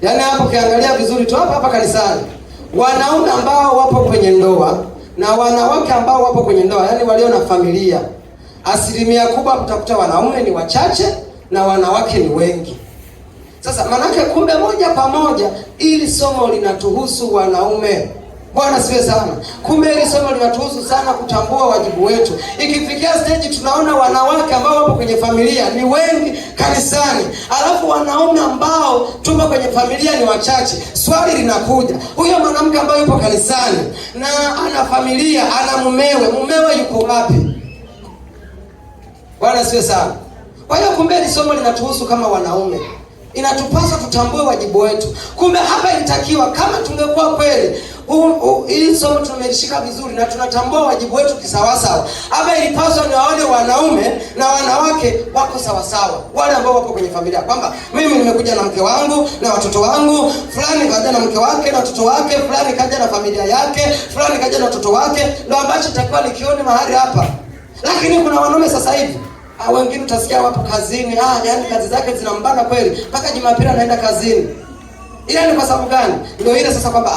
Yaani hapo ukiangalia vizuri tu hapa kanisani, wanaume ambao wapo kwenye ndoa na wanawake ambao wapo kwenye ndoa, yaani walio na familia, asilimia kubwa utakuta wanaume ni wachache na wanawake ni wengi. Sasa manake kumbe moja kwa moja ili somo linatuhusu wanaume. Bwana siwe sana. Kumbe hili somo linatuhusu sana kutambua wajibu wetu. Ikifikia stage tunaona wanawake ambao wapo kwenye familia ni wengi kanisani, alafu wanaume ambao tupo kwenye familia ni wachache. Swali linakuja, huyo mwanamke ambaye yupo kanisani na ana familia, ana mumewe yuko wapi? Bwana siwe sana. Kwa hiyo kumbe hili somo linatuhusu kama wanaume. Inatupasa tutambue wajibu wetu. Kumbe hapa inatakiwa, kama tungekuwa kweli hili somo tumelishika vizuri na tunatambua wajibu wetu kisawasawa, hapa ilipaswa ni wale wanaume na wanawake wako sawasawa, wale ambao wapo kwenye familia, kwamba mimi nimekuja na mke wangu na watoto wangu, fulani kaja na mke wake na watoto wake, fulani kaja na familia yake, fulani kaja na watoto wake, ndio ambacho takiwa nikione mahali hapa. Lakini kuna wanaume sasa hivi wengine utasikia wapo kazini, yaani kazi zake zinambana kweli, mpaka Jumapili anaenda kazini. Ila ni kwa sababu gani? Ndio ile sasa kwamba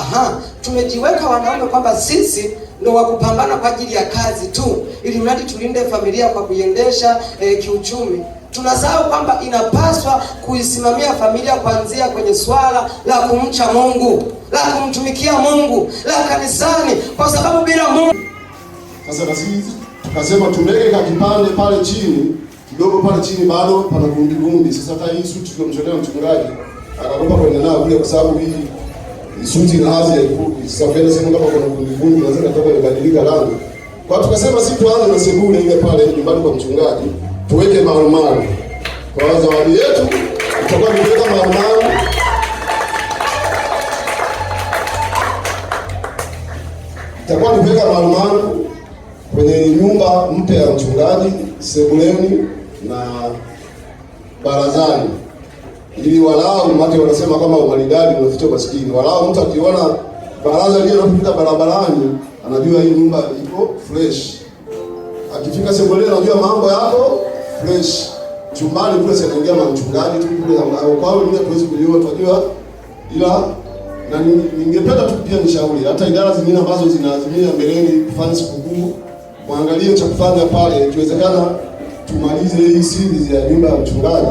tumejiweka wanaume kwamba sisi ndio wa kupambana kwa ajili ya kazi tu, ili mradi tulinde familia kwa kuiendesha kiuchumi. Tunasahau kwamba inapaswa kuisimamia familia kuanzia kwenye swala la kumcha Mungu, la kumtumikia Mungu, la kanisani, kwa sababu bila Mungu. Sasa na sisi tukasema tumeweka kipande pale chini kidogo, pale chini bado pana gundi. Sasa hata hii suti tuliyomshonea mchungaji anaomba kwenda nayo kule, kwa sababu hii suti na hazi ya ifupi. Sasa kwenda sema kama kuna gundi lazima toka ibadilika rangi. Kwa tukasema si tuanze na sebule ile pale nyumbani kwa mchungaji, tuweke marumaru. Kwa zawadi yetu tutakuwa tuweka marumaru. Tutakuwa tuweka marumaru kwenye nyumba mpya ya mchungaji, sebuleni na barazani, ili walau mate wanasema kama umaridadi unaficha maskini. Walau mtu akiona baraza lile linapita barabarani anajua hii nyumba iko fresh. Akifika sebuleni anajua mambo yako fresh. Chumbani kule sinaingia mchungaji tu kule, au kwao mimi hatuwezi kujua, tunajua. Ila na ningependa tu pia nishauri hata idara zingine ambazo zinaazimia mbeleni kufanya sikukuu, muangalie cha kufanya pale, ikiwezekana tumalize hii series ya nyumba ya mchungaji.